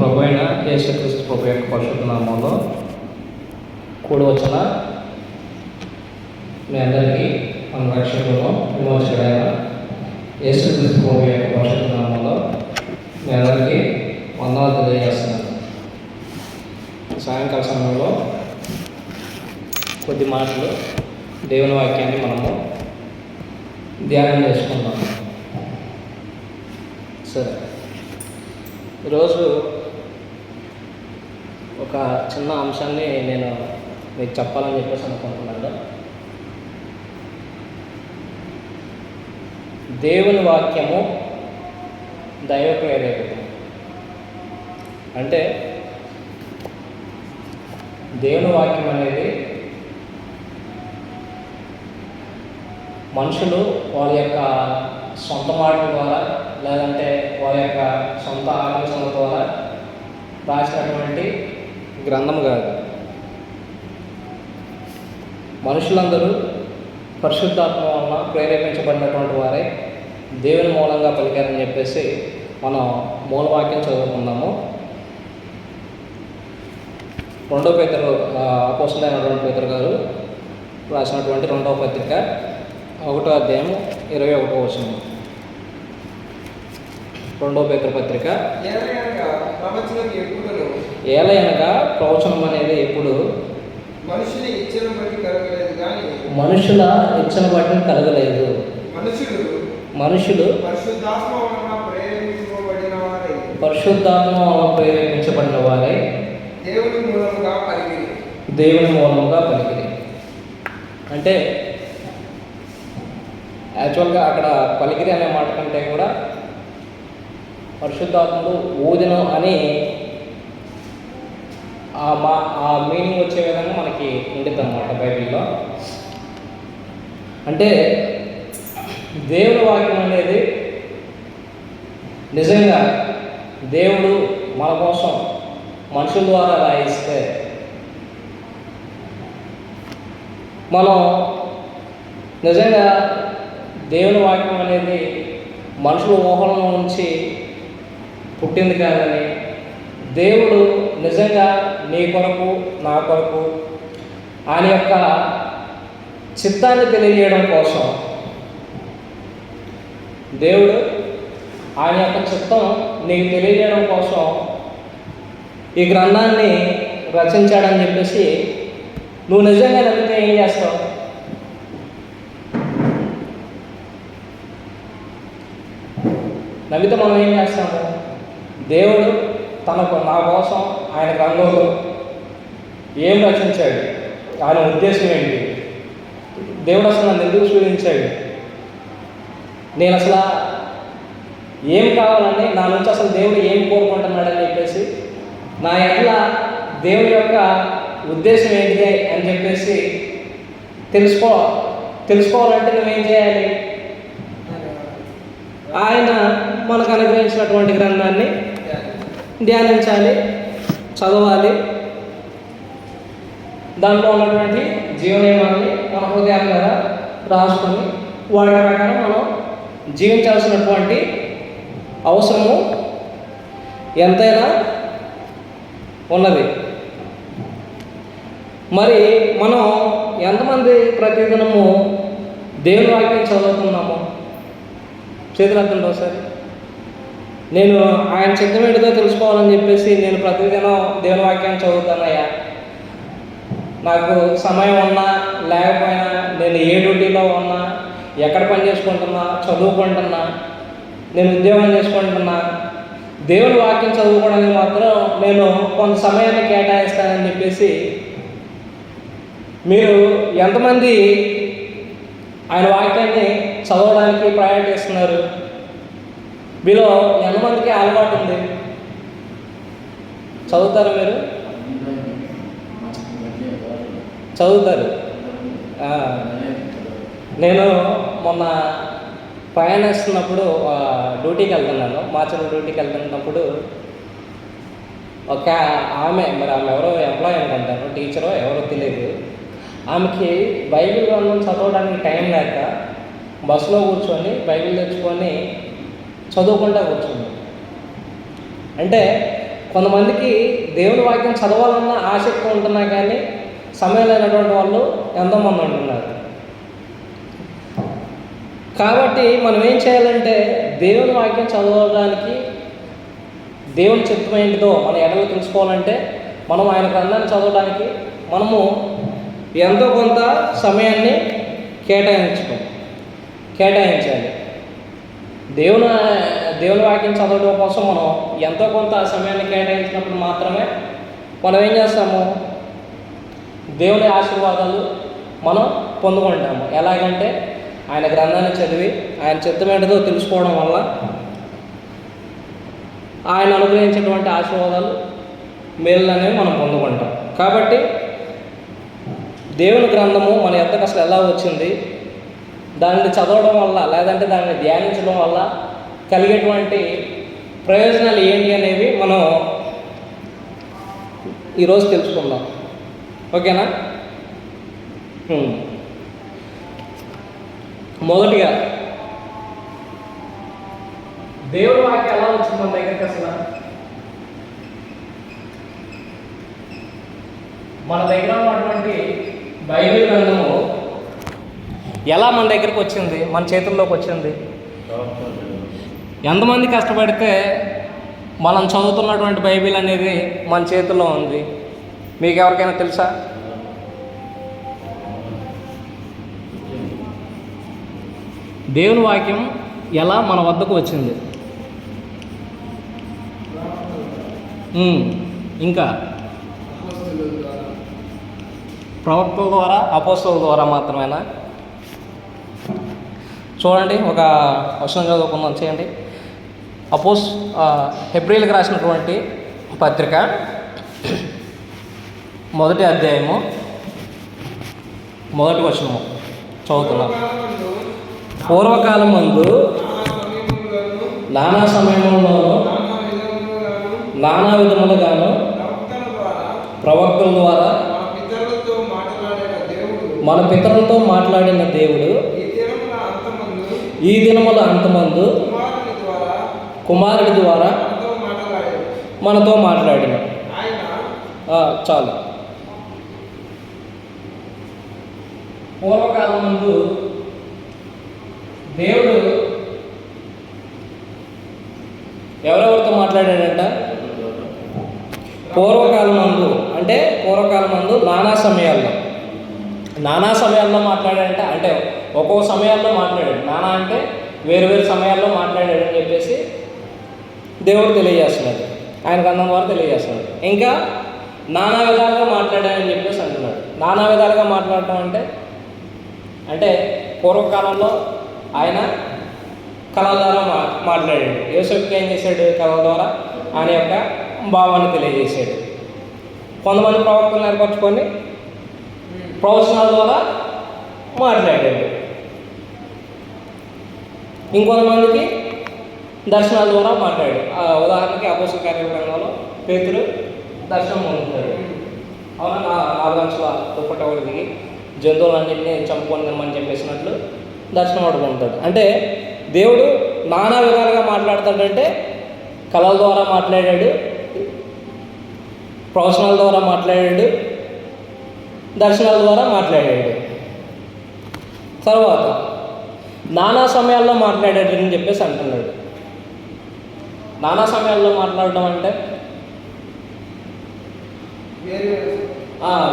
ప్రభు అయిన యేసుక్రీస్తు ప్రభు యొక్క పరిశుద్ధ నామంలో కూడి వచ్చిన మీ అందరికీ మన రక్షకులను విమోచకుడైన యేసుక్రీస్తు ప్రభు యొక్క పరిశుద్ధ నామంలో మీ అందరికీ వందనాలు తెలియజేస్తున్నాను. సాయంకాల సమయంలో కొద్ది మాటలు దేవుని వాక్యాన్ని మనము ధ్యానం చేసుకుందాం. సరే, ఈరోజు ఒక చిన్న అంశాన్ని నేను మీకు చెప్పాలని చెప్పేసి అనుకుంటున్నాను. దేవుని వాక్యము దైవ ప్రేరేపితం. అంటే దేవుని వాక్యం అనేది మనుషులు వాళ్ళ యొక్క సొంత మాటల ద్వారా లేదంటే వాళ్ళ యొక్క సొంత ఆలోచనల ద్వారా రాసినటువంటి గ్రంథం కాదు. మనుషులందరూ పరిశుద్ధాత్మ వలన ప్రేరేపించబడినటువంటి వారే దేవుని మూలంగా పలికారని చెప్పేసి మనం మూలవాక్యం చదువుకున్నాము. 2 పేతురు అపోస్తలుడైనటువంటి పేతురు గారు రాసినటువంటి 2వ పత్రిక 1వ అధ్యాయం 21వ వచనం. 2 పేతురు పత్రిక, ఏలయనగా ప్రవచనం అనేది ఎప్పుడు మనుషుల ఇచ్చను బట్టి కలగలేదు. మనుషులు పరిశుద్ధాత్మ వలన ప్రేరేపించబడిన వారే దేవుని మూలంగా పలికిరి. అంటే యాక్చువల్గా అక్కడ పలికిరి అనే మాట కంటే కూడా పరిశుద్ధాత్ముడు ఊదిన అని ఆ మీనింగ్ వచ్చే విధంగా మనకి ఉంటుంది అన్నమాట బైబిల్లో. అంటే దేవుని వాక్యం అనేది నిజంగా దేవుడు మన కోసం మనుషుల ద్వారా రాయిస్తే మనం నిజంగా దేవుని వాక్యం అనేది మనుషుల ఊహల నుంచి పుట్టింది కాదని దేవుడు నిజంగా నీ కొరకు నా కొరకు ఆయన యొక్క చిత్తాన్ని తెలియజేయడం కోసం దేవుడు ఆయన యొక్క చిత్తం నీకు తెలియజేయడం కోసం ఈ గ్రంథాన్ని రచించాడని చెప్పేసి నువ్వు నిజంగా నమ్మితే ఏం చేస్తావు? నమ్మితే మనం ఏం చేస్తాము? దేవుడు నా కోసం ఆయన గ్రంథంలో ఏం రచించాడు, ఆయన ఉద్దేశం ఏంటి, దేవుడు అసలు నన్ను ఎందుకు సూచించాడు, నేను అసలు ఏం కావాలని నా నుంచి అసలు దేవుడు ఏం కోరుకుంటున్నాడని చెప్పేసి నా ఎట్లా దేవుడి యొక్క ఉద్దేశం ఏంటి అని చెప్పేసి తెలుసుకోవాలంటే నువ్వేం చేయాలి? ఆయన మనకు అనుగ్రహించినటువంటి గ్రంథాన్ని ధ్యానించాలి, చదవాలి, దాంట్లో ఉన్నటువంటి జీవనియమాన్ని మన హృదయాల మీద రాసుకొని వాటి ప్రకారం మనం జీవించాల్సినటువంటి అవసరము ఎంతైనా ఉన్నది. మరి మనం ఎంతమంది ప్రతిదినము దేవుని వాక్యం చదువుతున్నాము? చేతులెత్తండి ఒకసారి. నేను ఆయన చిత్తం ఏంటిదో తెలుసుకోవాలని చెప్పేసి నేను ప్రతిదినం దేవుని వాక్యాన్ని చదువుతానయ్యా. నాకు సమయం ఉన్నా లేకపోయినా, నేను ఏ డ్యూటీలో ఉన్నా, ఎక్కడ పని చేసుకుంటున్నా, చదువుకుంటున్నా, నేను ఉద్యోగం చేసుకుంటున్నా, దేవుని వాక్యం చదువుకోవడానికి మాత్రం నేను కొంత సమయాన్ని కేటాయిస్తానని చెప్పేసి మీరు ఎంతమంది ఆయన వాక్యాన్ని చదవడానికి ప్రయారిటీ ఇస్తున్నారు? మీలో ఎంతమందికి అలవాటు ఉంది? చదువుతారు? మీరు చదువుతారు? నేను మొన్న ప్రయాణిస్తున్నప్పుడు డ్యూటీకి వెళ్తున్నాను, మార్చల్ డ్యూటీకి వెళ్తున్నప్పుడు ఒక ఆమె ఎవరో ఎంప్లాయ్ అనుకుంటాను, టీచరో ఎవరో తెలియదు, ఆమెకి బైబిల్ గ్రంథం చదవడానికి టైం లేక బస్సులో కూర్చొని బైబిల్ తెచ్చుకొని చదువుకుంటా కూర్చుంది. అంటే కొంతమందికి దేవుని వాక్యం చదవాలన్న ఆసక్తి ఉంటున్నా కానీ సమయం లేనటువంటి వాళ్ళు ఎంతోమంది ఉంటున్నారు. కాబట్టి మనం ఏం చేయాలంటే దేవుని వాక్యం చదవడానికి దేవుని చిత్తం ఏంటిదో మన ఎడలు తెలుసుకోవాలంటే మనం ఆయన గ్రంథాన్ని చదవడానికి మనము ఎంతో కొంత సమయాన్ని కేటాయించాలి. దేవుని వాక్యం చదవడం కోసం మనం ఎంతో కొంత సమయాన్ని కేటాయించినప్పుడు మాత్రమే మనం ఏం చేస్తాము, దేవుని ఆశీర్వాదాలు మనం పొందుకుంటాము. ఎలాగంటే ఆయన గ్రంథాన్ని చదివి ఆయన చిత్తం ఏంటిదో తెలుసుకోవడం వల్ల ఆయన అనుగ్రహించినటువంటి ఆశీర్వాదాలు మేలు అనేవి మనం పొందుకుంటాం. కాబట్టి దేవుని గ్రంథము మన యొద్దకు అసలు ఎలా వచ్చింది, దాన్ని చదవడం వల్ల లేదంటే దాన్ని ధ్యానించడం వల్ల కలిగేటువంటి ప్రయోజనాలు ఏంటి అనేవి మనం ఈరోజు తెలుసుకుందాం. ఓకేనా? మొదటిగా దేవుడి వాక్యం ఎలా వచ్చింది మన దగ్గరికి అసలు? మన దగ్గర ఉన్నటువంటి బైబిల్ గ్రంథము ఎలా మన దగ్గరకు వచ్చింది, మన చేతుల్లోకి వచ్చింది? ఎంతమంది కష్టపడితే మనం చదువుతున్నటువంటి బైబిల్ అనేది మన చేతుల్లో ఉంది? మీకు ఎవరికైనా తెలుసా? దేవుని వాక్యం ఎలా మన వద్దకు వచ్చింది? ఇంకా ప్రవక్తల ద్వారా, అపోస్తలుల ద్వారా మాత్రమేనా? చూడండి, ఒక వచనం చదువుకుందాం. చేయండి. హెబ్రీయులకు రాసినటువంటి పత్రిక 1వ అధ్యాయము 1వ వచనము చదువుతున్నాం. పూర్వకాలం మందు నానా సమయంలోనూ నానా విధములుగాను ప్రవక్తల ద్వారా మన పితరులతో మాట్లాడిన దేవుడు ఈ దినముల అంతమందు కుమారుడి ద్వారా మనతో మాట్లాడిన. చాలు. పూర్వకాలం ముందు దేవుడు ఎవరెవరితో మాట్లాడాడంట? పూర్వకాలం మందు నానా సమయాల్లో మాట్లాడాడంట. అంటే ఒక్కో సమయాల్లో మాట్లాడాడు. నానా అంటే వేరు సమయాల్లో మాట్లాడాడని చెప్పేసి దేవుడు తెలియజేస్తున్నాడు, ఆయన గ్రంథం ద్వారా తెలియజేస్తున్నాడు. ఇంకా నానా విధాలుగా మాట్లాడాడని చెప్పేసి అంటున్నాడు. నానా విధాలుగా మాట్లాడటం అంటే పూర్వకాలంలో ఆయన కళల ద్వారా మాట్లాడాడు. యోసేపుకి ఏం చేశాడు? కళల ద్వారా ఆయన యొక్క భావాన్ని తెలియజేశాడు. కొంతమంది ప్రవక్తలను ఏర్పరచుకొని ప్రవచనాల ద్వారా మాట్లాడాడు. ఇంకొంతమందికి దర్శనాల ద్వారా మాట్లాడాడు. ఉదాహరణకి అపోస్తలుల కార్యక్రమంలో పేతురు దర్శనం పొందుతాడు. అవునా? 4 అంచుల దుప్పట ఒకటి దిగి జంతువులన్నింటినీ చంపుకొని తినమని చెప్పేసినట్లు దర్శనం ఒకటి పొందుతాడు. అంటే దేవుడు నానా విధాలుగా మాట్లాడతాడంటే కళల ద్వారా మాట్లాడాడు, ప్రవచనాల ద్వారా మాట్లాడాడు, దర్శనాల ద్వారా మాట్లాడాడు. తర్వాత నానా సమయాల్లో మాట్లాడాడు అని చెప్పేసి అంటున్నాడు. నానా సమయాల్లో మాట్లాడడం అంటే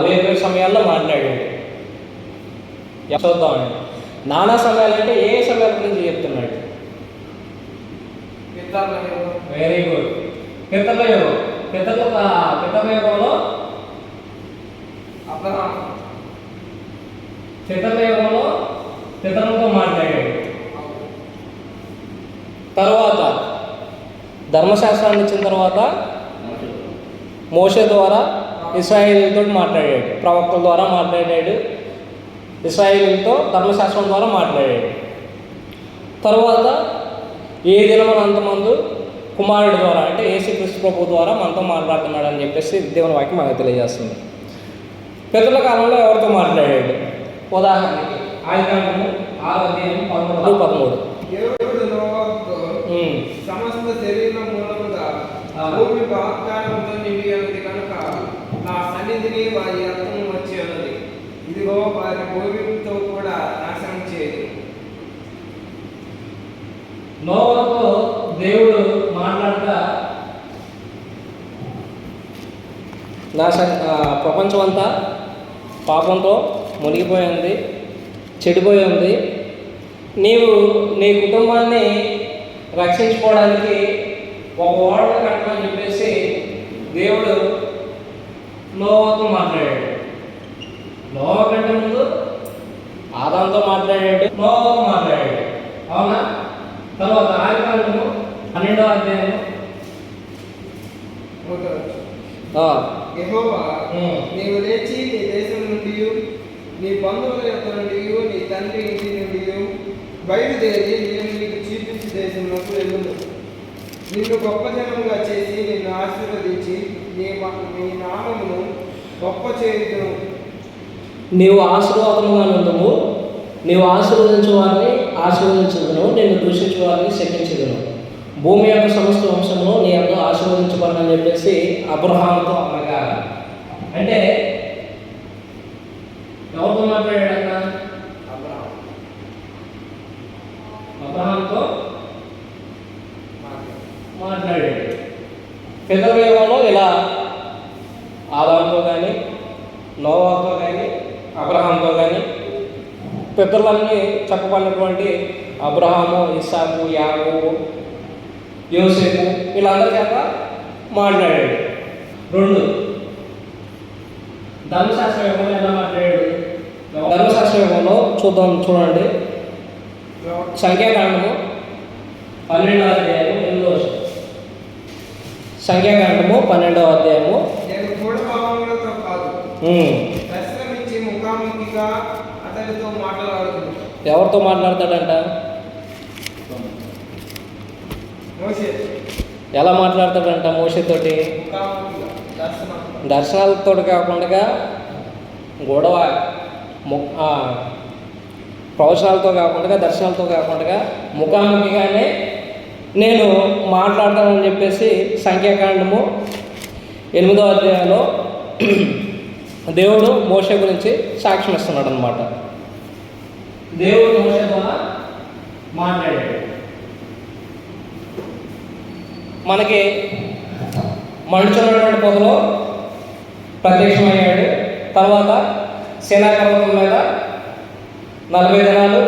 వేరు సమయాల్లో మాట్లాడాడు. చూద్దామండి. నానా సమయాలు అంటే ఏ సమయాల గురించి చెప్తున్నాడు? Very good. పితరుల యుగంలో పితరులతో మాట్లాడాడు. తర్వాత ధర్మశాస్త్రాన్ని ఇచ్చిన తర్వాత మోషే ద్వారా ఇశ్రాయేలీయులతో మాట్లాడాడు. ప్రవక్తల ద్వారా మాట్లాడాడు. ఇశ్రాయేలీయులతో ధర్మశాస్త్రం ద్వారా మాట్లాడాడు. తర్వాత ఏ దినమున అంతమందు కుమారుడి ద్వారా అంటే యేసుక్రీస్తు ప్రభు ద్వారా మనతో మాట్లాడుతున్నాడు అని చెప్పేసి దేవుని వాక్యం మనకు తెలియజేస్తుంది. పితరుల కాలంలో ఎవరితో మాట్లాడాడు? ఉదాహరణకి ఆదికాండము 6వ అధ్యాయం 13. భూమి వాగ్దానంతో నిండి ఉన్నది కనుక నా సన్నిధిని వారి రక్తం వచ్చి ఉన్నది. ఇదిగో వారి భూమితో కూడా నాశనం చేయదు. నోవాతో దేవుడు మాట్లాడగా ప్రపంచం అంతా పాపంతో మునిగిపోయింది, చెడిపోయి ఉంది. నీవు నీ కుటుంబాన్ని రక్షించుకోవడానికి ఒక ఓడను కట్టమని చెప్పేసి దేవుడు నోవాతో మాట్లాడాడు. నోవా కంటే ముందు ఆదాంతో మాట్లాడాడు, నోవాతో మాట్లాడాడు. అవునా? తర్వాత ఆదికాండము 12వ అధ్యాయము యెహోవా నీవు లేచి నీ దేశం నుండి, నీ బంధువుల యొక్క నుండి, నీ తండ్రి ఇంటి నుండి బయలుదేరి నేను నీకు చూపించే దేశంలోకి వెళ్ళుము. నిన్ను గొప్ప జనముగా చేసి నిన్ను ఆశీర్వదించి నీ నామమును గొప్ప చేయుదును. నీవు ఆశీర్వాదముగా నుండుము, నీవు ఆశీర్వదించు వారిని ఆశీర్వదించదును, నేను దూషించు వారిని శపించదును. భూమి యొక్క సమస్త వంశంలో నీ అందరూ ఆశీర్వదించబడని చెప్పేసి అబ్రహాముతో అనగా, అంటే ఎవరితో మాట్లాడాడన్న? అబ్రహాముతో మాట్లాడాడు. పితృదేవంలో ఇలా ఆదాముతో కానీ, నోవాతో కానీ, అబ్రహాంతో కానీ పితరులన్నీ చెప్పబడినటువంటి అబ్రహాము, ఇస్సాకు, యాకోబు, యోసేపు వీళ్ళందరి చేత మాట్లాడాడు. 2 ధర్మశాస్త్ర యుగంలో ఎలా మాట్లాడాడు? ధర్మశాస్త్ర యుగంలో చూడండి. సంఖ్యాకాండము 12వ అధ్యాయము 8వ వచనం. సంఖ్యాకాండము 12వ అధ్యాయము. నేను గూఢభావములతో కాదు, దర్శనమిచ్చి ముఖాముఖిగా అతనితో మాట్లాడుతున్నాను. ఎవరితో మాట్లాడతాడంట? మోషే. ఎలా మాట్లాడతాడంట మోషేతోటి? దర్శనాలతో కాకుండా గొడవ, ప్రవచనాలతో కాకుండా, దర్శనాలతో కాకుండా ముఖాముఖిగానే నేను మాట్లాడతానని చెప్పేసి సంఖ్యాకాండము 8వ అధ్యాయంలో దేవుడు మోషే గురించి సాక్ష్యం ఇస్తున్నాడు అనమాట. దేవుడు మోషే ద్వారా మాట్లాడాడు. మనకి మండుచున్నటువంటి పొదలో ప్రత్యక్షమయ్యాడు. తర్వాత సీనాయి పర్వతం మీద 40 దినాలు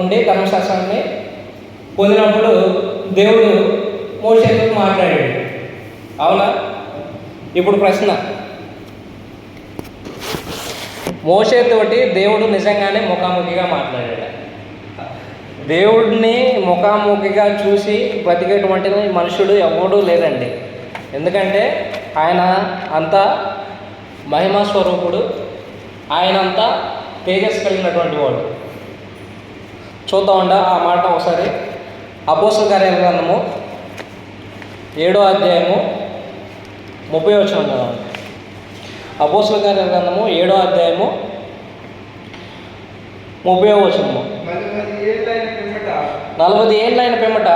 ఉండి ధర్మశాస్త్రాన్ని పొందినప్పుడు దేవుడు మోషేతో మాట్లాడాడు. అవునా? ఇప్పుడు ప్రశ్న, మోషేతోటి దేవుడు నిజంగానే ముఖాముఖిగా మాట్లాడాడు? దేవుడిని ముఖాముఖిగా చూసి బ్రతికేటువంటి మనుషుడు ఎవడూ లేదండి. ఎందుకంటే ఆయన అంతా మహిమా స్వరూపుడు, ఆయన అంతా తేజస్సు కలిగినటువంటి వాడు. చూద్దామండి ఆ మాట ఒకసారి. అపోస్తల కార్యాల గ్రంథము 7వ అధ్యాయము 30వ వచనం చదవండి. అపోస్తల కార్యాల గ్రంథము 7వ అధ్యాయము 30వ వచనము. 40 ఏళ్ళైన పిమ్మట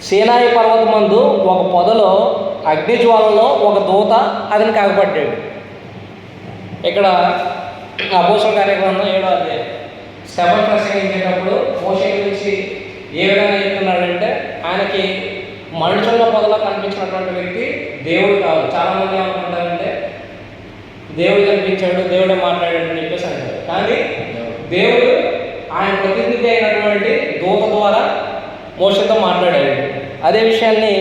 సీనాయి పర్వతమందు ఒక పొదలో అగ్నిజ్వాలలో ఒక దూత అతనికి అగపడ్డాడు. ఇక్కడ అపోస్తల కార్యగ్రంథం 7వ అధ్యాయం సభ ప్రసంగించేటప్పుడు మోషే గురించి ఏ విధంగా చెప్తున్నాడంటే, ఆయనకి మనుషుల పొదలో కనిపించినటువంటి వ్యక్తి దేవుడు కాదు. చాలామంది ఏమనుకుంటారంటే దేవుడు కనిపించాడు, దేవుడే మాట్లాడాడు అని చెప్పేసి అంటారు. కానీ దేవుడు ఆయన ప్రతినిధి అయినటువంటి దూత ద్వారా మోషేతో మాట్లాడాడు. అదే విషయాన్ని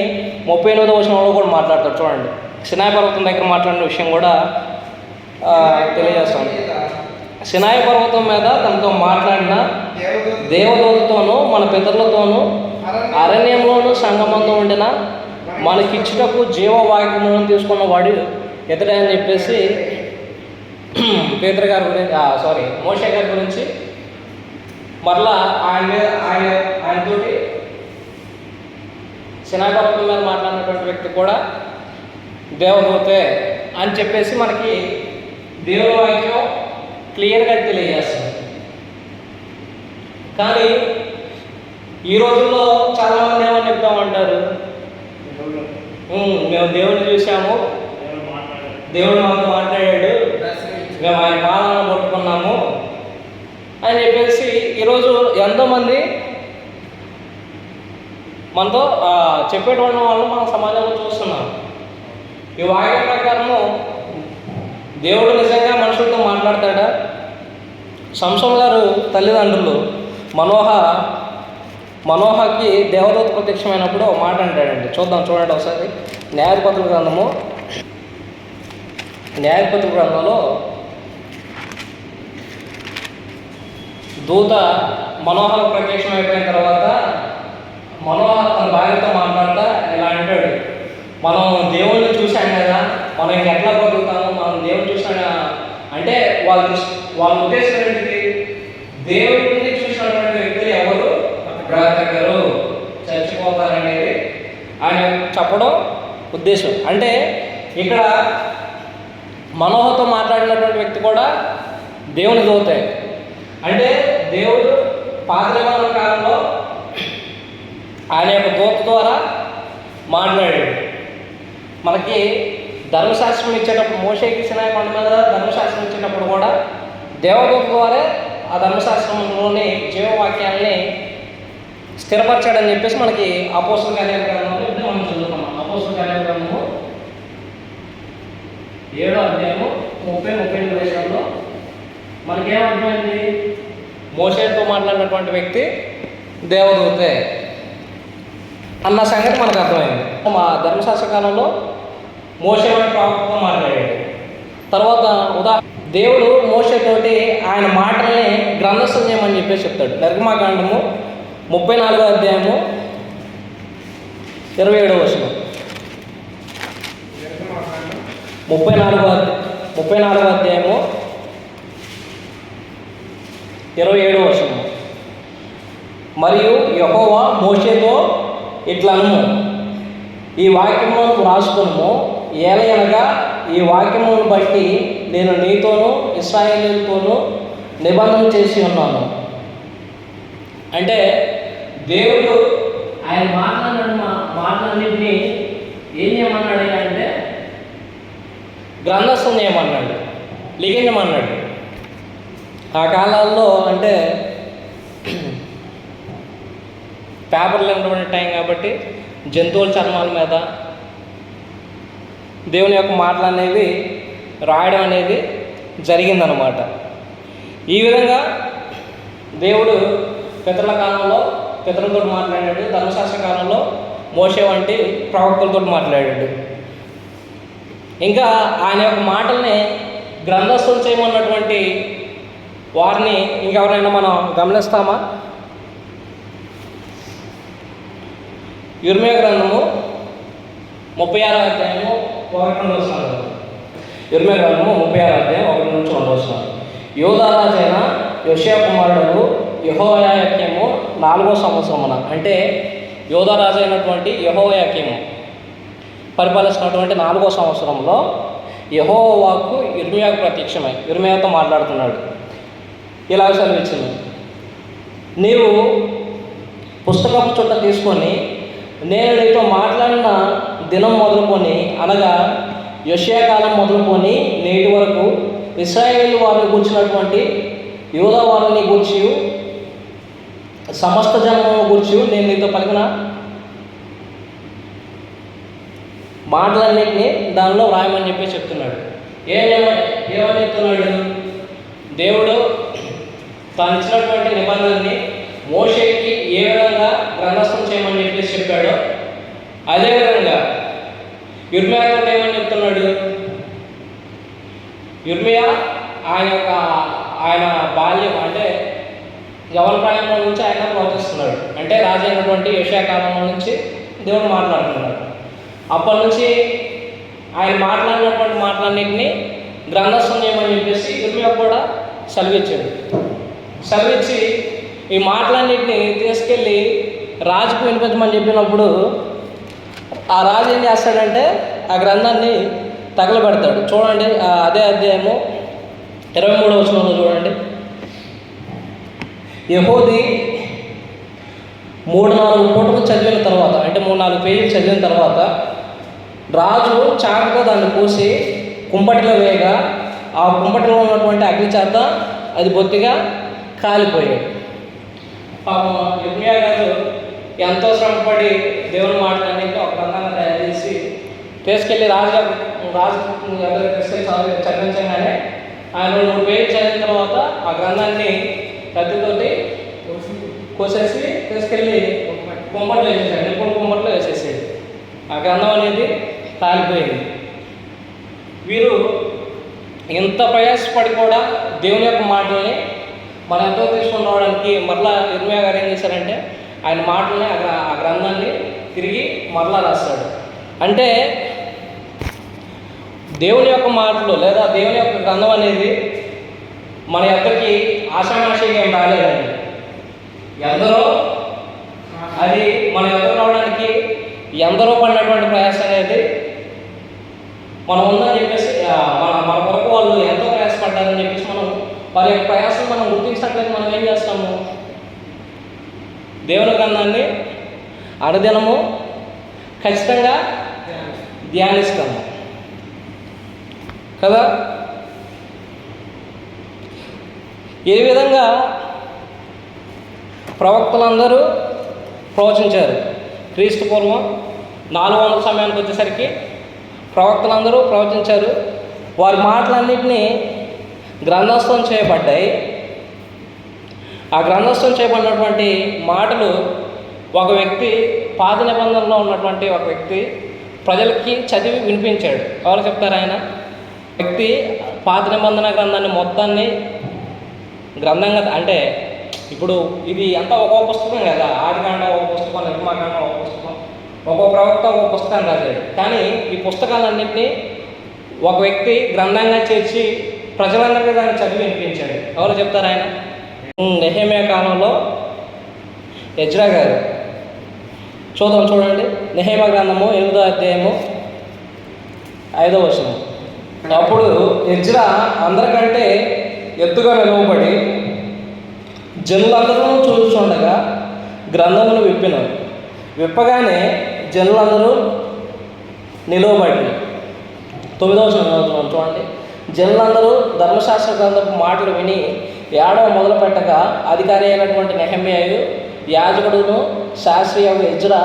38వ వచనంలో కూడా మాట్లాడతాడు. చూడండి, సీనాయి పర్వతం దగ్గర మాట్లాడిన విషయం కూడా తెలియజేస్తాను. సీనాయి పర్వతం మీద తనతో మాట్లాడిన దేవదూతతోనూ మన పితరులతోనూ అరణ్యంలోనూ సంగమందు ఉండిన మనకిచ్చుటకు జీవవాక్యములను తీసుకున్న వాడు ఇతడే అని చెప్పేసి పేతురు గారి గురించి మోషే గారి గురించి మరలా ఆయనతోటి సీనాయి పర్వతం మీద మాట్లాడినటువంటి వ్యక్తి కూడా దేవదూతే అని చెప్పేసి మనకి దేవుని వాక్యం క్లియర్గా తెలియజేస్తుంది. కానీ ఈ రోజుల్లో చాలామంది ఏమని చెప్తామంటారు, మేము దేవుడిని చూసాము, దేవుడు మాతో మాట్లాడాడు, మేము ఆయన పాదాలను పట్టుకున్నాము అని చెప్పేసి ఈరోజు ఎంతోమంది మనతో చెప్పేటువంటి వాళ్ళు మన సమాజంలో చూస్తున్నాం. ఈ వాక్యం ప్రకారము దేవుడు నిజంగా మనుషులతో మాట్లాడతాడా? సంసోన్ గారు తల్లిదండ్రులు మనోహకి దేవదూత ప్రత్యక్షమైనప్పుడు ఒక మాట అంటాడండి. చూడండి ఒకసారి. న్యాయాధిపతుల గ్రంథంలో దూత మనోహర్ ప్రత్యక్షం అయిపోయిన తర్వాత మనోహర్ తన భార్యతో మాట్లాడతా ఇలా అంటాడు, మనం దేవుణ్ణి చూశాం కదా, మనం ఎట్లా బతుకుతాము, మనం దేవుని చూసాడా అంటే వాళ్ళ ఉద్దేశం ఏంటిది? దేవుడిని చూసినటువంటి వ్యక్తులు ఎవరు బ్రతకరు, చచ్చిపోతారనేది ఆయన చెప్పడం ఉద్దేశం. అంటే ఇక్కడ మనోహర్తో మాట్లాడినటువంటి వ్యక్తి కూడా దేవుని దూతే. అంటే దేవుడు పాత నిబంధన కాలంలో ఆయన యొక్క దూత ద్వారా మాట్లాడాడు. మనకి ధర్మశాస్త్రం ఇచ్చేటప్పుడు మోషేకి సినాయి కొండ మీద ధర్మశాస్త్రం ఇచ్చేటప్పుడు కూడా దేవదూత ద్వారా ఆ ధర్మశాస్త్రంలోని జీవవాక్యాలని స్థిరపరచాడని చెప్పేసి మనకి అపోస్తల కార్యాల గ్రంథంలో ఇప్పుడు మనం చదువుకున్నాం. అపోస్తల కార్యాల గ్రంథము 7వ అధ్యాయము 30-32 వచనంలో మనకేమర్థమైంది? మోషేతో మాట్లాడినటువంటి వ్యక్తి దేవదూతే అన్న సంగతి మనకు అర్థమైంది. మా ధర్మశాస్త్ర కాలంలో మోషే ప్రవక్తతో మాట్లాడాడు. తర్వాత దేవుడు మోషేతోటి ఆయన మాటల్ని గ్రంథస్థం చేయమని చెప్పేసి చెప్తాడు. నిర్గమాకాండము 34వ అధ్యాయము 27వ వచనం. 34వ అధ్యాయము 27వ వచనం. మరియు యెహోవా మోషేతో ఇట్లను, ఈ వాక్యమును రాసుకును, ఏలయనగా ఈ వాక్యమును బట్టి నేను నీతోనూ ఇశ్రాయేలీయులతోనూ నిబంధన చేసి ఉన్నాను. అంటే దేవుడు ఆయన మాటలన్నింటినీ ఏం చేయమన్నాడు అంటే గ్రంథస్థం చేయమన్నాడు, లిఖించమన్నాడు. ఆ కాలాల్లో అంటే పేపర్లు ఉన్నటువంటి టైం కాబట్టి జంతువుల చర్మాల మీద దేవుని యొక్క మాటలు అనేవి రాయడం అనేది జరిగిందనమాట. ఈ విధంగా దేవుడు పితరుల కాలంలో పితరులతో మాట్లాడాడు, ధర్మశాస్త్ర కాలంలో మోషే వంటి ప్రవక్తలతో మాట్లాడాడు. ఇంకా ఆయన యొక్క మాటల్ని గ్రంథస్థం చేయమన్నటువంటి వారిని ఇంకెవరైనా మనం గమనిస్తామా? యిర్మీయా గ్రంథము 36వ అధ్యాయము 1-2 వచనాలు. యిర్మీయా గ్రంథము 36వ అధ్యాయం 1-2 వచనాలు. యూదా రాజైన యోషియా కుమారుడు యెహోయాకీము 4వ సంవత్సరమున, అంటే యూదా రాజు అయినటువంటి యెహోయాకీము పరిపాలిస్తున్నటువంటి 4వ సంవత్సరంలో యెహోవా వాక్కు యిర్మీయాకు ప్రత్యక్షమై యిర్మీయాతో మాట్లాడుతున్నాడు. ఇలా సెలవిచ్చింది, నీవు పుస్తకపు చుట్ట తీసుకొని నేను నీతో మాట్లాడిన దినం మొదలుకొని, అనగా యోషియా కాలం మొదలుకొని నేటి వరకు ఇశ్రాయేలు వారిని గూర్చినటువంటి యూదా వారిని గూర్చి సమస్త జనమును గూర్చి నేను నీతో పలికిన మాటలన్నింటినీ దానిలో వ్రాయమని చెప్పి చెప్తున్నాడు. ఏమని చెప్తున్నాడు? దేవుడు తాను ఇచ్చినటువంటి నిబంధనని మోషేకి ఏ విధంగా గ్రంథస్థం చేయమని చెప్పేసి చెప్పాడో అదేవిధంగా యిర్మీయాతో ఏమని చెప్తున్నాడు? యిర్మీయా ఆయన బాల్యం అంటే యవన ప్రాయంలో నుంచి ఆయన ప్రవర్తిస్తున్నాడు. అంటే రాజు అయినటువంటి యోషియా కాలంలో నుంచి దేవుడు మాట్లాడుతున్నాడు. అప్పటి నుంచి ఆయన మాట్లాడినటువంటి మాటలన్నింటినీ గ్రంథస్థం చేయమని చెప్పేసి యిర్మీయా కూడా సెలవిచ్చి ఈ మాటలన్నింటినీ తీసుకెళ్ళి రాజుకు వినిపించమని చెప్పినప్పుడు ఆ రాజు ఏం చేస్తాడంటే ఆ గ్రంథాన్ని తగలబెడతాడు. చూడండి అదే అధ్యాయము 23వ వచనంలో చూడండి. యెహూది 3-4 పూటలు చదివిన తర్వాత, అంటే 3-4 పేజీలు చదివిన తర్వాత రాజు చాకుతో దాన్ని కోసి కుంపటిలో వేయగా ఆ కుంపటిలో ఉన్నటువంటి అగ్ని చేత అది బొత్తిగా కాలిపోయాడు. పాపం ఇర్మియా గారు ఎంతో శ్రమపడి దేవుని మాటలన్నింటినీ ఒక గ్రంథంగా తయారు చేసి తీసుకెళ్ళి రాజు దగ్గర తీసుకెళ్ళి చదివించగానే ఆయన 3 పేజీలు చదివిన తర్వాత ఆ గ్రంథాన్ని కత్తితోటి కోసేసి తీసుకెళ్ళి కుంపట్లో వేసేసాడు, నిప్పుల కుంపట్లో వేసేసాడు. ఆ గ్రంథం అనేది కాలిపోయింది. వీరు ఇంత ప్రయాసపడి కూడా దేవుని యొక్క మాటల్ని మనం ఎంతో తీసుకుని రావడానికి మరలా ఇర్మియా గారు ఏం చేశారంటే ఆయన మాటల్ని ఆ గ్రంథాన్ని తిరిగి మరలా రాస్తాడు. అంటే దేవుని యొక్క మాటలు లేదా దేవుని యొక్క గ్రంథం అనేది మన యొక్కకి ఆషామాషిగా ఏం రాలేదండి. ఎందరో అది మన యొక్క రావడానికి ఎందరో పడినటువంటి ప్రయాసం అనేది మనం ఉందని చెప్పేసి మన కొరకు వాళ్ళు ఎంతో ప్రయాసపడ్డారని చెప్పేసి మనం వారి యొక్క ప్రయాసం మనం గుర్తించినట్లయితే మనం ఏం చేస్తాము, దేవుని గ్రంథాన్ని అనుదినము ఖచ్చితంగా ధ్యానిస్తాము కదా. ఏ విధంగా ప్రవక్తలందరూ ప్రవచించారు. క్రీస్తు పూర్వం 400 సమయానికి వచ్చేసరికి ప్రవక్తలందరూ ప్రవచించారు. వారి మాటలన్నింటినీ గ్రంథస్థం చేయబడ్డాయి. ఆ గ్రంథస్థం చేయబడినటువంటి మాటలు ఒక వ్యక్తి పాత నిబంధనలో ఉన్నటువంటి ఒక వ్యక్తి ప్రజలకి చదివి వినిపించాడు. ఎవరు చెప్తారు? ఆయన వ్యక్తి పాత నిబంధన గ్రంథాన్ని మొత్తాన్ని గ్రంథంగా, అంటే ఇప్పుడు ఇది అంతా ఒక్కొక్క పుస్తకం కదా, ఆదికాండ ఒక పుస్తకం, నిర్మాకాండ ఒక పుస్తకం, ఒక్కో ప్రవక్త ఒక పుస్తకం రాశాడు. కానీ ఈ పుస్తకాలన్నింటినీ ఒక వ్యక్తి గ్రంథంగా చేర్చి ప్రజలందరికీ దాన్ని చదివి వినిపించాడు. ఎవరు చెప్తారు? ఆయన నెహెమ్యా కాలంలో ఎజ్రా గారు. చూడండి, నెహెమ్యా గ్రంథము 8వ అధ్యాయము 5వ వచనం. అప్పుడు ఎజ్రా అందరికంటే ఎత్తుగా నిలవబడి జనులందరూ చూస్తుండగా గ్రంథమును విప్పగానే జనులందరూ నిలవబడి. 9వ వచనం చూడండి. జనులందరూ ధర్మశాస్త్ర గ్రంథపు మాటలు విని ఏడవ మొదలు పెట్టగా అధికారి అయినటువంటి నెహెమ్యాయు, యాజకుడును, శాస్త్రి ఎజ్రా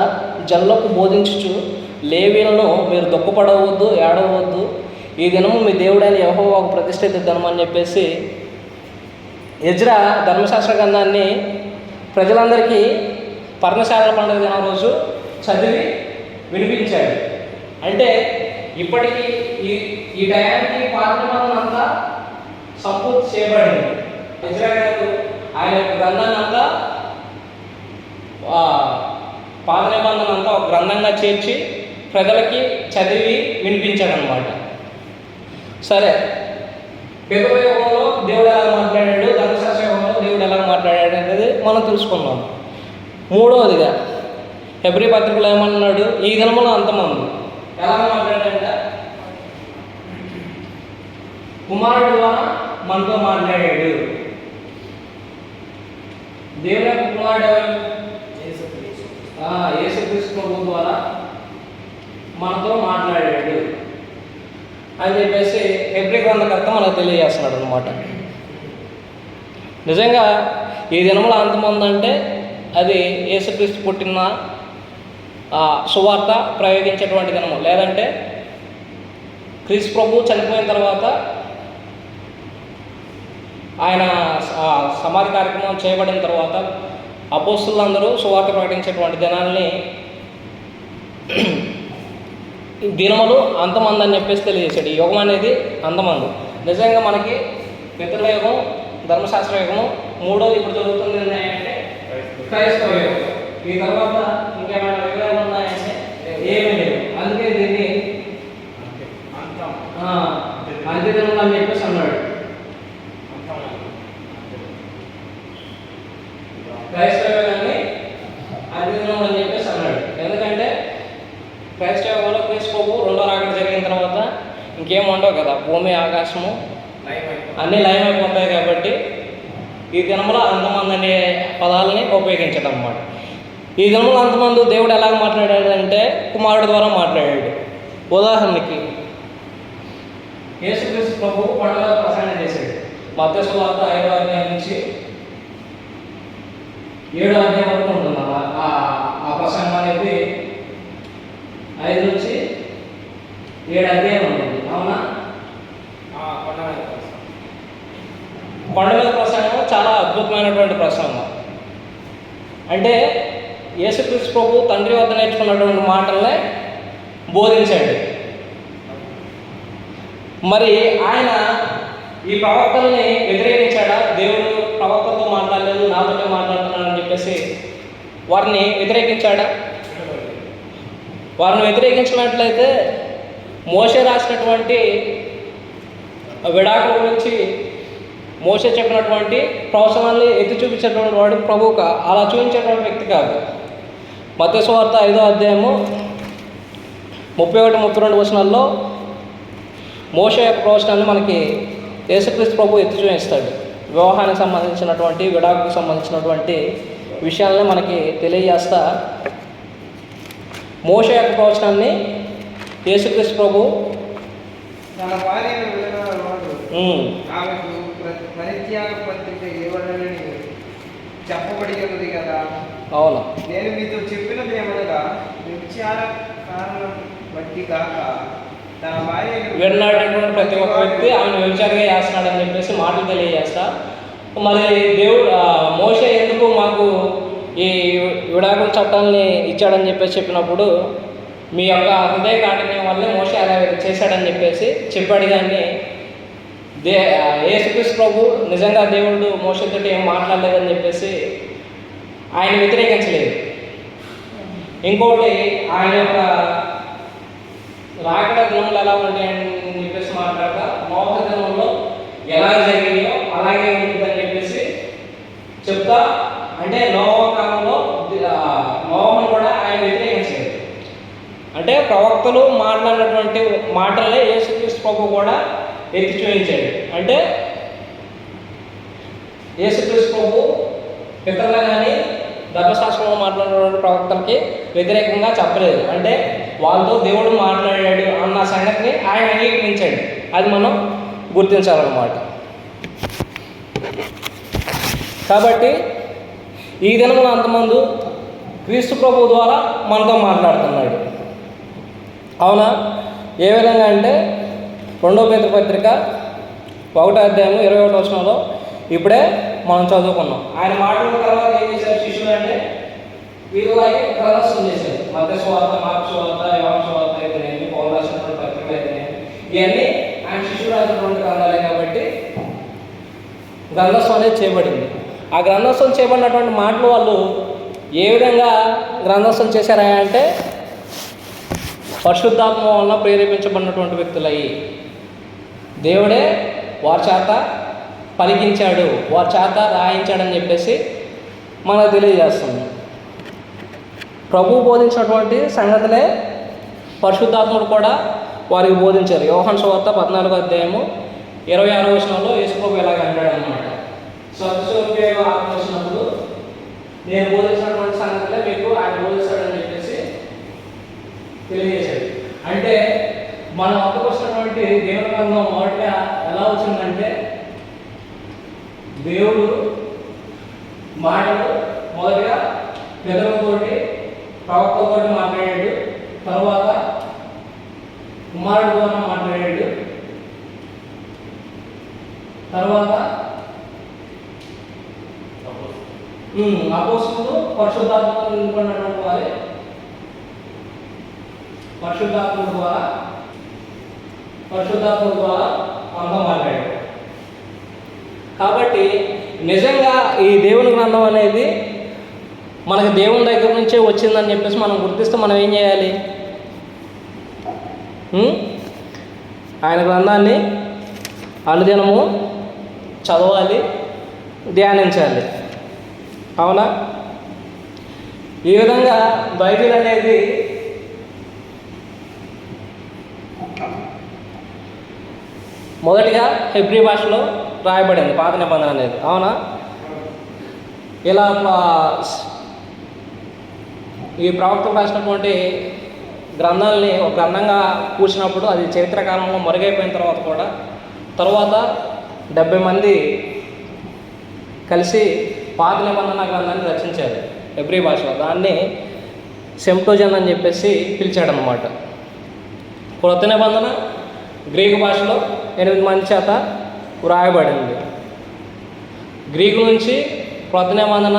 జనులకు బోధించుచు, లేవీయులను మీరు దుఃఖపడవద్దు, ఏడవద్దు, ఈ దినము మీ దేవుడైన యెహోవాకు ప్రతిష్ఠిత దినం అని చెప్పేసి ఎజ్రా ధర్మశాస్త్ర గ్రంథాన్ని ప్రజలందరికీ పర్ణశాల పండుగ దినం రోజు చదివి వినిపించాడు. అంటే ఇప్పటికీ ఈ టయానికి పాత నిబంధన అంతా సంపూర్తి చేయబడింది. ఎజ్రా గారు ఆయన యొక్క గ్రంథాన్ని అంతా పాత నిబంధన అంతా ఒక గ్రంథంగా చేర్చి ప్రజలకి చదివి వినిపించాడనమాట. సరే, పితృ యుగంలో దేవుడు ఎలా మాట్లాడాడు, ధర్మశాస్త్ర యుగంలో దేవుడు ఎలా మాట్లాడాడు అనేది మనం తెలుసుకున్నాం. మూడవదిగా హెబ్రీ పత్రికలో ఏమన్నాడు? ఈ దినములో అంతమంది ఎలా మాట్లాడాడంట? కుమారుడు ద్వారా మనతో మాట్లాడాడు. దేవుని యొక్క కుమారుడు ఎవరు? యేసుక్రీస్తు ప్రభువు ద్వారా మనతో మాట్లాడాడు అని చెప్పేసి హెబ్రీ గ్రంథకర్త మనకు తెలియజేస్తున్నాడు అనమాట. నిజంగా ఈ దినంలో అంతమందంటే అది యేసుక్రీస్తు పుట్టిన సువార్త ప్రయోగించేటువంటి దినము, లేదంటే క్రీస్తు ప్రభు చనిపోయిన తర్వాత ఆయన సమాధి కార్యక్రమం చేయబడిన తర్వాత అపోస్తులందరూ సువార్త ప్రకటించేటువంటి దినాల్ని దినములు అంతమంది అని చెప్పేసి తెలియజేశాడు. ఈ యుగం అనేది అంతమంది. నిజంగా మనకి పితృల యుగం, ధర్మశాస్త్ర యుగము, మూడోది ఇప్పుడు జరుగుతుంది అంటే క్రైస్తవ యుగం. ఈ తర్వాత ఇంకేమైనా వివరాలు ఉన్నాయంటే ఏమీ లేవు. అందుకే దీన్ని అంత్యదినములు అని చెప్పేసి అన్నాడు. క్రైస్తవ యుగాన్ని అంత్యదినములు అని చెప్పేసి అన్నాడు. ఎందుకంటే క్రైస్తవ యుగంలో క్రీస్తు ప్రభు రెండో రాకడ జరిగిన తర్వాత ఇంకేం ఉండవు కదా, భూమి ఆకాశము అన్నీ లయమైపోతాయి. కాబట్టి ఈ దినములో అంతమంది అనే పదాలని ఉపయోగించడం అన్నమాట. ఈ దినములో అంతమంది దేవుడు ఎలాగ మాట్లాడాడు అంటే కుమారుడు ద్వారా మాట్లాడాడు. ఉదాహరణకి యేసుక్రీస్తు ప్రభువు కొండల ప్రసంగం చేశాడు. మత్తయి సువార్త 5వ అధ్యాయం నుంచి 7వ అధ్యాయం వరకు ఉంటుంది. ఆ ప్రసంగం అనేది 5 నుంచి 7 అధ్యాయం ఉంటుంది. అవునా? కొండ మీద ప్రసంగం చాలా అద్భుతమైనటువంటి ప్రసంగం. అంటే యేసుక్రీస్తు ప్రభు తండ్రి వద్ద నేర్చుకున్నటువంటి మాటలనే బోధించాడు. మరి ఆయన ఈ ప్రవక్తల్ని వ్యతిరేకించాడా? దేవుడు ప్రవక్తతో మాట్లాడలేదు, నాతోనే మాట్లాడుతున్నాడని చెప్పేసి వారిని వ్యతిరేకించాడా? వారిని వ్యతిరేకించినట్లయితే మోషే రాసినటువంటి విడాకుల గురించి మోషే చెప్పినటువంటి ప్రవచనాన్ని ఎత్తి చూపించేటువంటి వాడు ప్రభువు అలా చూపించేటువంటి వ్యక్తి కాదు. మత్తయి సువార్త 5వ అధ్యాయము 31-32 వచనాల్లో మోషే యొక్క ప్రవచనాన్ని మనకి యేసుక్రీస్తు ప్రభు ఎత్తి చూపిస్తాడు. వివాహానికి సంబంధించినటువంటి విడాకులకు సంబంధించినటువంటి విషయాలని మనకి తెలియజేస్తా మోషే యొక్క ప్రవచనాన్ని యేసుక్రీస్తు ప్రభు తన భార్యను విడనాడు ఆమెకు పరిత్యాగ పత్రిక ఇవ్వడని చెప్పబడి ఉన్నది కదా. అవును. నేను మీతో చెప్పినది ఏమనగా వ్యభిచార కారణం బట్టి కాక తన భార్యను విన్నాడేటువంటి ప్రతి ఒక్క వ్యక్తి ఆమెను వ్యభిచారంగా చేస్తున్నాడని చెప్పేసి మాటలు తెలియజేస్తా. మరి దేవుడు మోషే ఎందుకు మాకు ఈ విడాకుల చట్టాలని ఇచ్చాడని చెప్పేసి చెప్పినప్పుడు మీ యొక్క హృదయ కాఠిన్యం వల్లే మోషే అలా చేశాడని చెప్పేసి చెప్పాడు. కానీ యేసుక్రీస్తు ప్రభు నిజంగా దేవుడు మోషేతో ఏం మాట్లాడలేదని చెప్పేసి ఆయన వ్యతిరేకించలేదు. ఇంకోటి ఆయన యొక్క రాకడ దినములు ఎలా ఉంటాయని చెప్పేసి మాట్లాడతా నోహ దినంలో ఎలా జరిగాయో అలాగే ఉంటుందని చెప్పేసి చెప్తా. అంటే నోహ కాలంలో నోహను కూడా ఆయన వ్యతిరేకించలేదు. అంటే ప్రవక్తలు మాట్లాడినటువంటి మాటలనే యేసుక్రీస్తు ప్రభు కూడా ఎత్తి చూపించాడు. అంటే యేసుక్రీస్తు ప్రభు పితరులు కానీ ధర్మశాస్త్రంలో మాట్లాడినటువంటి ప్రవక్తలకి వ్యతిరేకంగా చెప్పలేదు. అంటే వాళ్ళతో దేవుడు మాట్లాడాడు అన్న సంగతిని ఆయన అంగీకరించాడు. అది మనం గుర్తించాలన్నమాట. కాబట్టి ఈ దినమున అంతమంది క్రీస్తు ప్రభు ద్వారా మనతో మాట్లాడుతున్నాడు. అవునా? ఏ విధంగా అంటే 2వ పేతురు పత్రిక 1వ అధ్యాయం 21వ వచనంలో ఇప్పుడే మనం చదువుకున్నాం. ఆయన మాట్లాడిన తర్వాత ఏం చేశారు శిష్యులు అంటే వీళ్ళకి గ్రంథస్థం చేశారు. మత్తయి సువార్త, మార్కు సువార్త, యోహాను సువార్త అయితేనేమి, పౌలు రాసినటువంటి పత్రిక అయితేనేమి ఇవన్నీ ఆయన శిష్యులు రాసినటువంటి గ్రంథాలే కాబట్టి గ్రంథస్థం అనేది చేయబడింది. ఆ గ్రంథస్థం చేయబడినటువంటి మాటలు వాళ్ళు ఏ విధంగా గ్రంథస్థం చేశారా అంటే పరిశుద్ధాత్మ వలన ప్రేరేపించబడినటువంటి వ్యక్తులయ్యి దేవుడే వారి చేత పలికించాడు, వారి చేత రాయించాడని చెప్పేసి మనకు తెలియజేస్తుంది. ప్రభువు బోధించినటువంటి సంగతులే పరిశుద్ధాత్ముడు కూడా వారికి బోధించారు. యోహాను సువార్త 14వ అధ్యాయము 26వ వచనంలో యేసు ప్రభు ఇలాగ అంటాడు అన్నమాట. సత్యస్వరూపేణ ఆత్మ వచ్చినప్పుడు నేను బోధించినటువంటి సంగతులే మీకు ఆయన బోధిస్తాడని చెప్పేసి తెలియజేశాడు. అంటే మనం వద్దకు వచ్చినటువంటి దేవుని గ్రంథం మొదటిగా ఎలా వచ్చిందంటే దేవుడు మాటలు మొదటిగా పెదవులతోటి ప్రవక్తలతోటి మాట్లాడాడు, తర్వాత కుమారుడు ద్వారా మాట్లాడాడు, తర్వాత అపోస్తలులు పరిశుద్ధాత్మతో నింపబడినటువంటి వారే పరిశుద్ధాత్మ ద్వారా మనతో మాట్లాడాడు. కాబట్టి నిజంగా ఈ దేవుని గ్రంథం అనేది మనకి దేవుని దగ్గర నుంచే వచ్చిందని చెప్పేసి మనం గుర్తిస్తే మనం ఏం చేయాలి? ఆయన గ్రంథాన్ని అనుదినము చదవాలి, ధ్యానించాలి. అవునా? ఈ విధంగా బైబిల్ అనేది మొదటిగా హెబ్రీ భాషలో రాయబడింది, పాత నిబంధన అనేది. అవునా? ఇలా ఈ ప్రవక్త రాసినటువంటి గ్రంథాలని ఒక గ్రంథంగా కూర్చున్నప్పుడు అది చరిత్ర కాలంలో మరుగైపోయిన తర్వాత 70 మంది కలిసి పాత నిబంధన గ్రంథాన్ని రచించారు హెబ్రీ భాషలో. దాన్ని సెప్టుజింట్ అని చెప్పేసి పిలిచాడనమాట. కొత్త నిబంధన గ్రీకు భాషలో 8 మంది చేత వ్రాయబడింది. గ్రీకు నుంచి కొత్త నిబంధన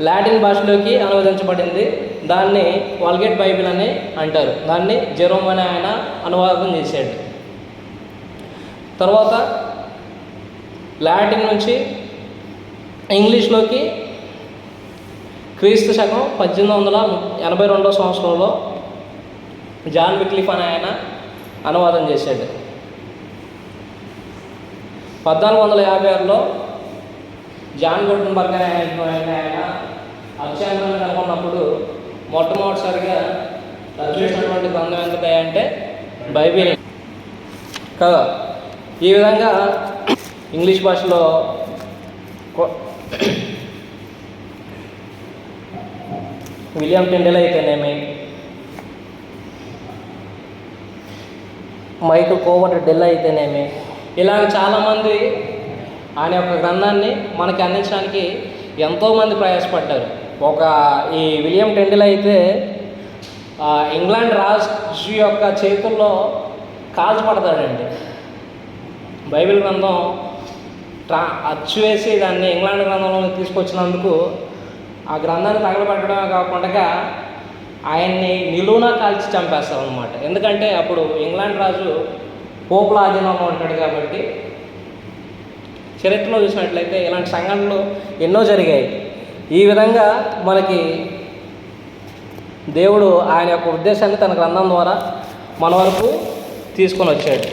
లాటిన్ భాషలోకి అనువదించబడింది. దాన్ని వల్గేట్ బైబిల్ అని అంటారు. దాన్ని జెరోమ్ అనే ఆయన అనువాదం చేశాడు. తర్వాత లాటిన్ నుంచి ఇంగ్లీష్లోకి క్రీస్తు శకం 1882 సంవత్సరంలో జాన్ విక్లిఫ్ అనే ఆయన అనువాదం చేశాడు. 1456లో జాన్ గుటెన్బర్గ్ అనే ఆయన అక్షరాలను కనుగొన్నప్పుడు మొట్టమొదటిసారిగా రచించినటువంటి గ్రంథం ఎందుకంటే బైబిల్ కదా. ఈ విధంగా ఇంగ్లీష్ భాషలో విలియం టెండెల్ అయితేనేమి, మైకల్ కోవర్ట్ డెల్ అయితేనేమి, ఇలాగ చాలామంది ఆయన యొక్క గ్రంథాన్ని మనకి అందించడానికి ఎంతోమంది ప్రయాసపడ్డారు. ఈ విలియం టెండెల్ అయితే ఇంగ్లాండ్ రాజు యొక్క చేతుల్లో కాల్చబడతాడండి. బైబిల్ గ్రంథం అచ్చు వేసి దాన్ని ఇంగ్లాండ్ గ్రంథంలో తీసుకొచ్చినందుకు ఆ గ్రంథాన్ని తగలబెట్టడమే కాకుండా ఆయన్ని నిలువునా కాల్చి చంపేస్తారు అనమాట. ఎందుకంటే అప్పుడు ఇంగ్లాండ్ రాజు పోపుల ఆధీనంలో ఉంటాడు కాబట్టి. చరిత్రలో చూసినట్లయితే ఇలాంటి సంఘటనలు ఎన్నో జరిగాయి. ఈ విధంగా మనకి దేవుడు ఆయన యొక్క ఉద్దేశాన్ని తన గ్రంథం ద్వారా మన వరకు తీసుకొని వచ్చాడు.